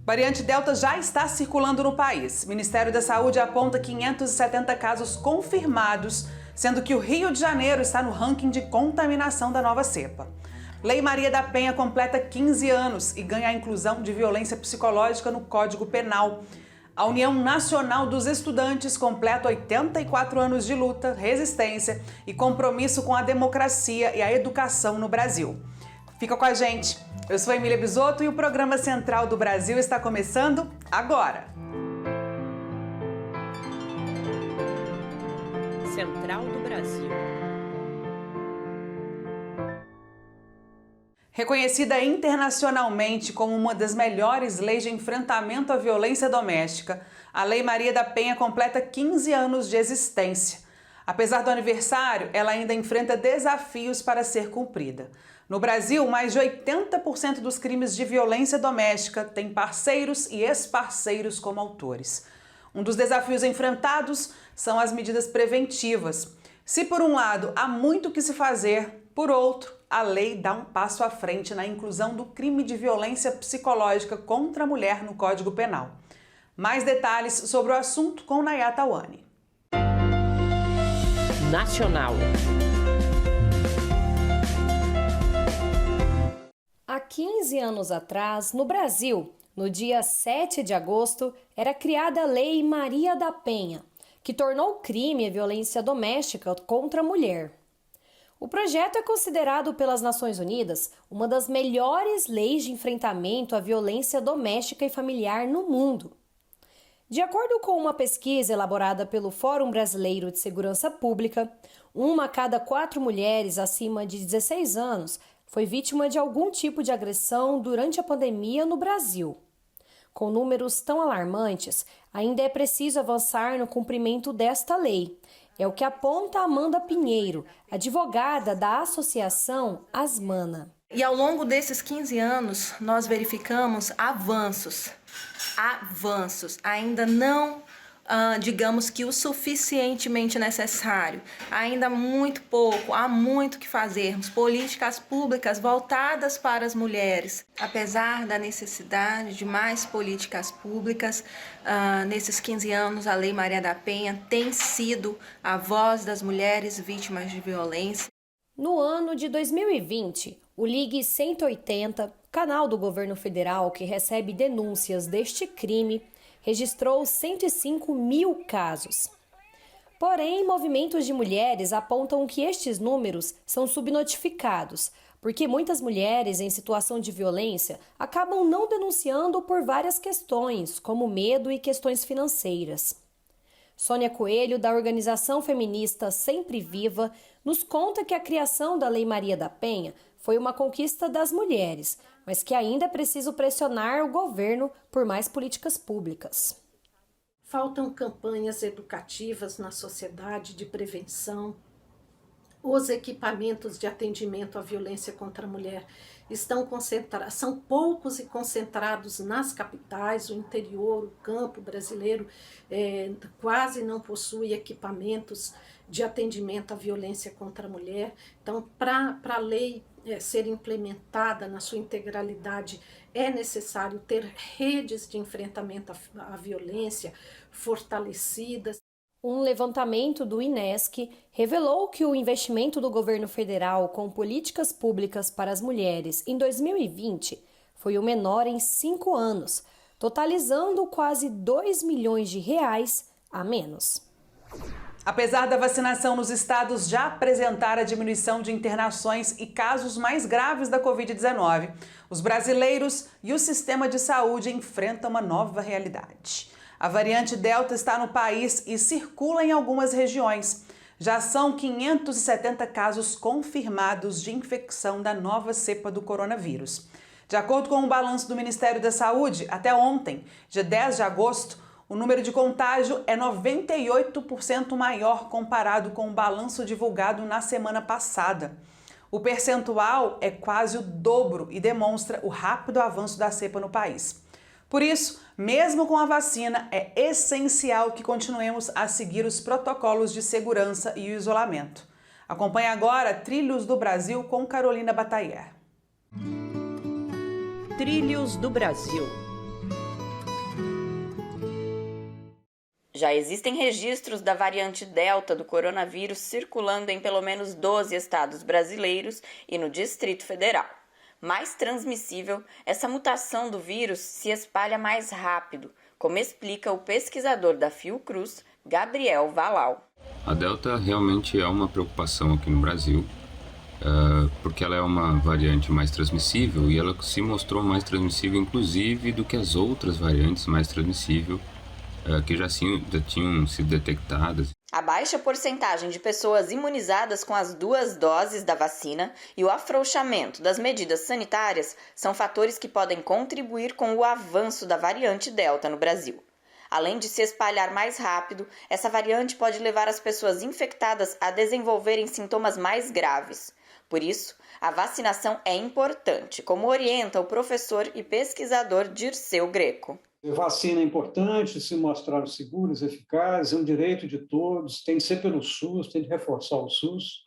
Variante Delta já está circulando no país. O Ministério da Saúde aponta 570 casos confirmados, sendo que o Rio de Janeiro está no ranking de contaminação da nova cepa. Lei Maria da Penha completa 15 anos e ganha a inclusão de violência psicológica no Código Penal. A União Nacional dos Estudantes completa 84 anos de luta, resistência e compromisso com a democracia e a educação no Brasil. Fica com a gente. Eu sou Emília Bisotto e o programa Central do Brasil está começando agora. Central do Brasil. Reconhecida internacionalmente como uma das melhores leis de enfrentamento à violência doméstica, a Lei Maria da Penha completa 15 anos de existência. Apesar do aniversário, ela ainda enfrenta desafios para ser cumprida. No Brasil, mais de 80% dos crimes de violência doméstica têm parceiros e ex-parceiros como autores. Um dos desafios enfrentados são as medidas preventivas. Se por um lado há muito o que se fazer, por outro, a lei dá um passo à frente na inclusão do crime de violência psicológica contra a mulher no Código Penal. Mais detalhes sobre o assunto com Nayata Wani. Nacional. Há 15 anos atrás, no Brasil, no dia 7 de agosto, era criada a Lei Maria da Penha, que tornou crime a violência doméstica contra a mulher. O projeto é considerado pelas Nações Unidas uma das melhores leis de enfrentamento à violência doméstica e familiar no mundo. De acordo com uma pesquisa elaborada pelo Fórum Brasileiro de Segurança Pública, 1 a cada 4 mulheres acima de 16 anos foi vítima de algum tipo de agressão durante a pandemia no Brasil. Com números tão alarmantes, ainda é preciso avançar no cumprimento desta lei. É o que aponta Amanda Pinheiro, advogada da Associação Asmana. E ao longo desses 15 anos, nós verificamos avanços, ainda não, digamos que o suficientemente necessário, ainda muito pouco, há muito que fazermos, políticas públicas voltadas para as mulheres. Apesar da necessidade de mais políticas públicas, nesses 15 anos a Lei Maria da Penha tem sido a voz das mulheres vítimas de violência. No ano de 2020, o Ligue 180, canal do governo federal que recebe denúncias deste crime, registrou 105 mil casos. Porém, movimentos de mulheres apontam que estes números são subnotificados, porque muitas mulheres em situação de violência acabam não denunciando por várias questões, como medo e questões financeiras. Sônia Coelho, da organização feminista Sempre Viva, nos conta que a criação da Lei Maria da Penha foi uma conquista das mulheres, mas que ainda é preciso pressionar o governo por mais políticas públicas. Faltam campanhas educativas na sociedade de prevenção. Os equipamentos de atendimento à violência contra a mulher são poucos e concentrados nas capitais. O interior, o campo brasileiro quase não possui equipamentos de atendimento à violência contra a mulher. Então, para a lei ser implementada na sua integralidade, é necessário ter redes de enfrentamento à violência fortalecidas. Um levantamento do INESC revelou que o investimento do governo federal com políticas públicas para as mulheres em 2020 foi o menor em 5 anos, totalizando quase 2 milhões de reais a menos. Apesar da vacinação nos estados já apresentar a diminuição de internações e casos mais graves da Covid-19, os brasileiros e o sistema de saúde enfrentam uma nova realidade. A variante Delta está no país e circula em algumas regiões. Já são 570 casos confirmados de infecção da nova cepa do coronavírus. De acordo com o balanço do Ministério da Saúde, até ontem, dia 10 de agosto, o número de contágio é 98% maior comparado com o balanço divulgado na semana passada. O percentual é quase o dobro e demonstra o rápido avanço da cepa no país. Por isso, mesmo com a vacina, é essencial que continuemos a seguir os protocolos de segurança e o isolamento. Acompanhe agora Trilhos do Brasil com Carolina Batailler. Trilhos do Brasil. Já existem registros da variante Delta do coronavírus circulando em pelo menos 12 estados brasileiros e no Distrito Federal. Mais transmissível, essa mutação do vírus se espalha mais rápido, como explica o pesquisador da Fiocruz, Gabriel Valal. A Delta realmente é uma preocupação aqui no Brasil, porque ela é uma variante mais transmissível e ela se mostrou mais transmissível, inclusive, do que as outras variantes mais transmissíveis que já tinham sido detectadas. A baixa porcentagem de pessoas imunizadas com as 2 doses da vacina e o afrouxamento das medidas sanitárias são fatores que podem contribuir com o avanço da variante Delta no Brasil. Além de se espalhar mais rápido, essa variante pode levar as pessoas infectadas a desenvolverem sintomas mais graves. Por isso, a vacinação é importante, como orienta o professor e pesquisador Dirceu Greco. A vacina é importante, se mostraram seguras, eficazes, é um direito de todos, tem que ser pelo SUS, tem que reforçar o SUS.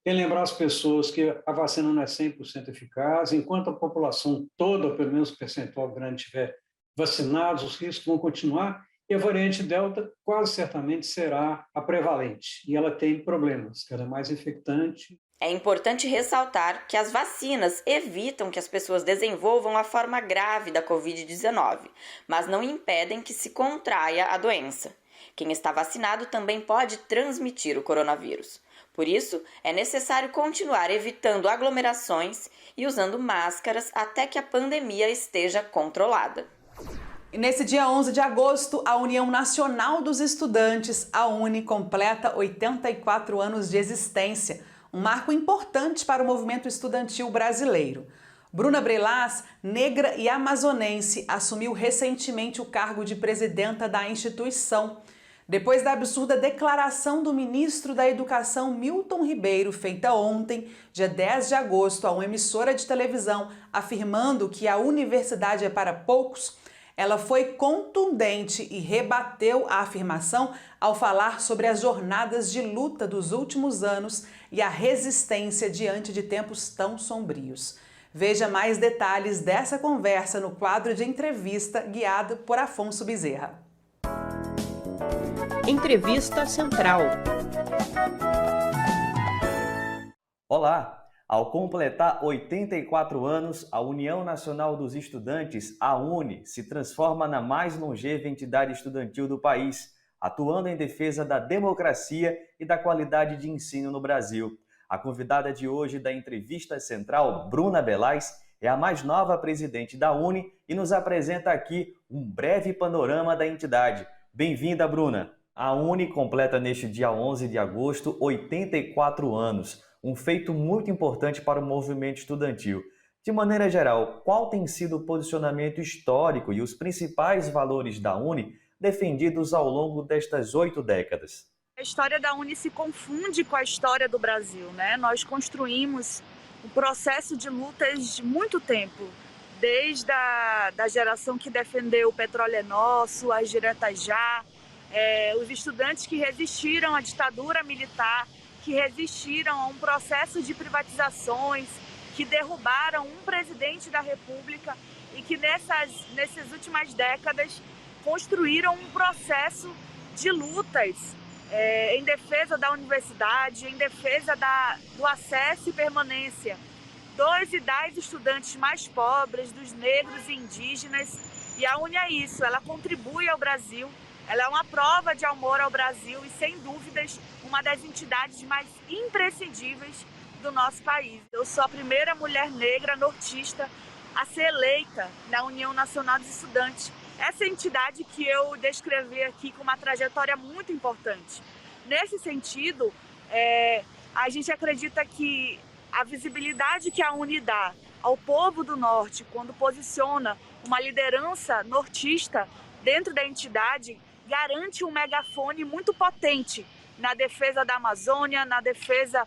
Tem que lembrar as pessoas que a vacina não é 100% eficaz, enquanto a população toda, pelo menos um percentual grande, estiver vacinados, os riscos vão continuar, e a variante Delta quase certamente será a prevalente, e ela tem problemas, ela é mais infectante. É importante ressaltar que as vacinas evitam que as pessoas desenvolvam a forma grave da Covid-19, mas não impedem que se contraia a doença. Quem está vacinado também pode transmitir o coronavírus. Por isso, é necessário continuar evitando aglomerações e usando máscaras até que a pandemia esteja controlada. E nesse dia 11 de agosto, a União Nacional dos Estudantes, a UNE, completa 84 anos de existência. Um marco importante para o movimento estudantil brasileiro. Bruna Brelas, negra e amazonense, assumiu recentemente o cargo de presidenta da instituição. Depois da absurda declaração do ministro da Educação, Milton Ribeiro, feita ontem, dia 10 de agosto, a uma emissora de televisão, afirmando que a universidade é para poucos, ela foi contundente e rebateu a afirmação ao falar sobre as jornadas de luta dos últimos anos e a resistência diante de tempos tão sombrios. Veja mais detalhes dessa conversa no quadro de entrevista guiado por Afonso Bezerra. Entrevista Central. Olá! Ao completar 84 anos, a União Nacional dos Estudantes, a UNE, se transforma na mais longeva entidade estudantil do país, atuando em defesa da democracia e da qualidade de ensino no Brasil. A convidada de hoje da Entrevista Central, Bruna Brelas, é a mais nova presidente da UNE e nos apresenta aqui um breve panorama da entidade. Bem-vinda, Bruna! A UNE completa neste dia 11 de agosto 84 anos. Um feito muito importante para o movimento estudantil. De maneira geral, qual tem sido o posicionamento histórico e os principais valores da UNE defendidos ao longo destas 8 décadas? A história da UNE se confunde com a história do Brasil, né? Nós construímos um processo de lutas de muito tempo, desde da geração que defendeu o petróleo é nosso, as diretas já, os estudantes que resistiram à ditadura militar, que resistiram a um processo de privatizações, que derrubaram um presidente da República e que nessas últimas décadas construíram um processo de lutas em defesa da universidade, em defesa do acesso e permanência dos e das estudantes mais pobres, dos negros e indígenas. E a UNE é isso, ela contribui ao Brasil. Ela é uma prova de amor ao Brasil e, sem dúvidas, uma das entidades mais imprescindíveis do nosso país. Eu sou a primeira mulher negra nortista a ser eleita na União Nacional dos Estudantes. Essa entidade que eu descrevi aqui com uma trajetória muito importante. Nesse sentido, a gente acredita que a visibilidade que a UNE dá ao povo do Norte, quando posiciona uma liderança nortista dentro da entidade, garante um megafone muito potente na defesa da Amazônia, na defesa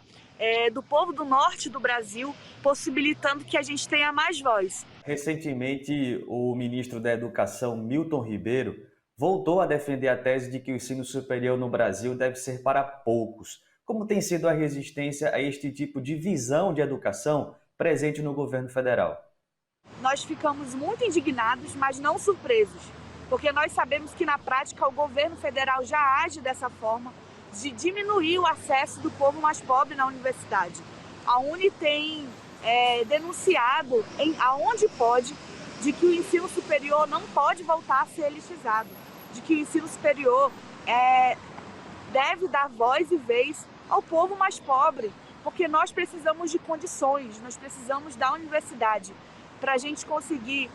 do povo do norte do Brasil, possibilitando que a gente tenha mais voz. Recentemente, o ministro da Educação, Milton Ribeiro, voltou a defender a tese de que o ensino superior no Brasil deve ser para poucos. Como tem sido a resistência a este tipo de visão de educação presente no governo federal? Nós ficamos muito indignados, mas não surpresos, porque nós sabemos que na prática o governo federal já age dessa forma, de diminuir o acesso do povo mais pobre na universidade. A UNE tem denunciado, aonde pode, de que o ensino superior não pode voltar a ser elitizado, de que o ensino superior deve dar voz e vez ao povo mais pobre, porque nós precisamos de condições, nós precisamos da universidade para a gente conseguir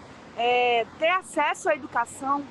ter acesso à educação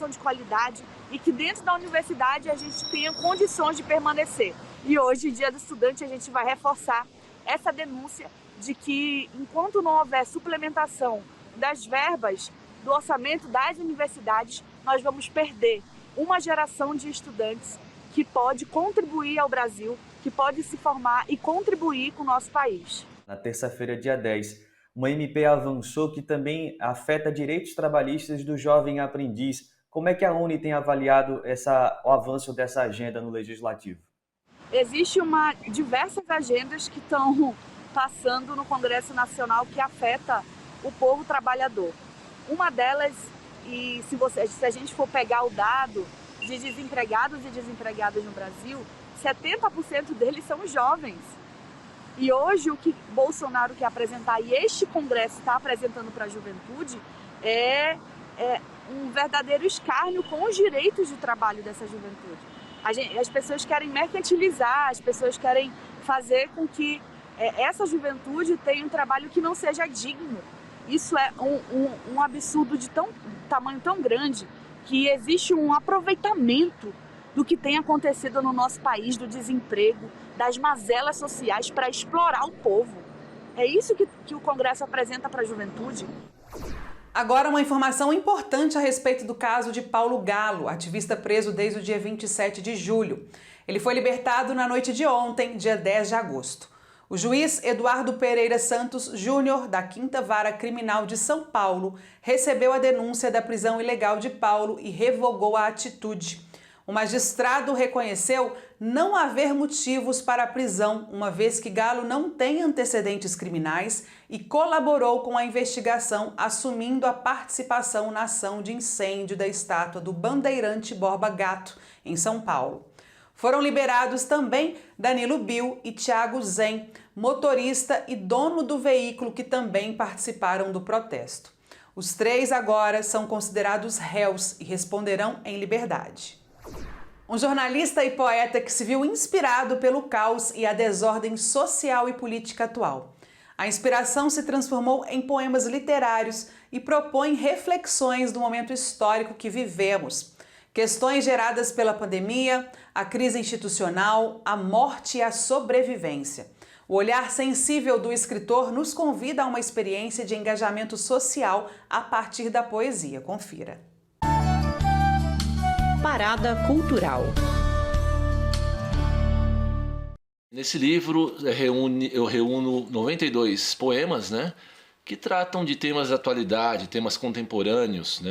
de qualidade e que dentro da universidade a gente tenha condições de permanecer. E hoje, Dia do Estudante, a gente vai reforçar essa denúncia de que enquanto não houver suplementação das verbas do orçamento das universidades, nós vamos perder uma geração de estudantes que pode contribuir ao Brasil, que pode se formar e contribuir com o nosso país. Na terça-feira, dia 10, uma MP avançou que também afeta direitos trabalhistas do jovem aprendiz. Como é que a UNE tem avaliado o avanço dessa agenda no Legislativo? Existem diversas agendas que estão passando no Congresso Nacional que afeta o povo trabalhador. Uma delas, e se a gente for pegar o dado de desempregados e desempregadas no Brasil, 70% deles são jovens. E hoje o que Bolsonaro quer apresentar e este Congresso está apresentando para a juventude é um verdadeiro escárnio com os direitos de trabalho dessa juventude. As pessoas querem mercantilizar, as pessoas querem fazer com que essa juventude tenha um trabalho que não seja digno. Isso é um absurdo de tamanho tão grande que existe um aproveitamento do que tem acontecido no nosso país, do desemprego, das mazelas sociais para explorar o povo. É isso que o Congresso apresenta para a juventude. Agora uma informação importante a respeito do caso de Paulo Galo, ativista preso desde o dia 27 de julho. Ele foi libertado na noite de ontem, dia 10 de agosto. O juiz Eduardo Pereira Santos Júnior, da 5ª Vara Criminal de São Paulo, recebeu a denúncia da prisão ilegal de Paulo e revogou a atitude. O magistrado reconheceu não haver motivos para a prisão, uma vez que Galo não tem antecedentes criminais e colaborou com a investigação, assumindo a participação na ação de incêndio da estátua do Bandeirante Borba Gato, em São Paulo. Foram liberados também Danilo Bill e Thiago Zen, motorista e dono do veículo que também participaram do protesto. Os 3 agora são considerados réus e responderão em liberdade. Um jornalista e poeta que se viu inspirado pelo caos e a desordem social e política atual. A inspiração se transformou em poemas literários e propõe reflexões do momento histórico que vivemos. Questões geradas pela pandemia, a crise institucional, a morte e a sobrevivência. O olhar sensível do escritor nos convida a uma experiência de engajamento social a partir da poesia. Confira. Parada Cultural. Nesse livro eu reúno 92 poemas, que tratam de temas de atualidade, temas contemporâneos,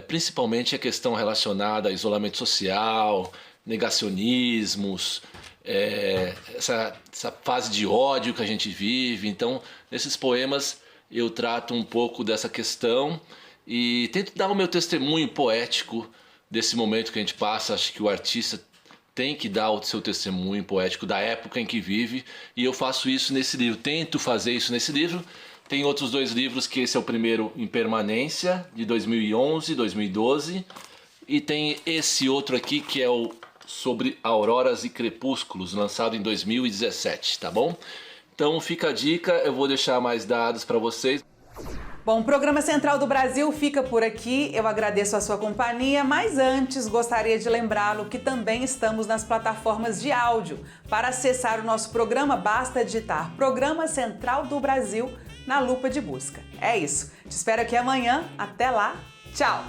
principalmente a questão relacionada a isolamento social, negacionismos, essa fase de ódio que a gente vive. Então, nesses poemas eu trato um pouco dessa questão e tento dar o meu testemunho poético desse momento que a gente passa. Acho que o artista tem que dar o seu testemunho poético da época em que vive, e eu faço isso nesse livro, tento fazer isso nesse livro. Tem outros 2 livros, que esse é o primeiro, Em Permanência, de 2011, 2012, e tem esse outro aqui, que é o sobre auroras e crepúsculos, lançado em 2017, tá bom? Então fica a dica, eu vou deixar mais dados para vocês. Bom, o programa Central do Brasil fica por aqui. Eu agradeço a sua companhia, mas antes gostaria de lembrá-lo que também estamos nas plataformas de áudio. Para acessar o nosso programa, basta digitar Programa Central do Brasil na lupa de busca. É isso. Te espero aqui amanhã. Até lá. Tchau!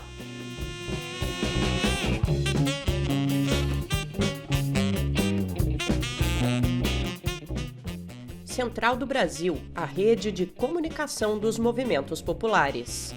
Central do Brasil, a rede de comunicação dos movimentos populares.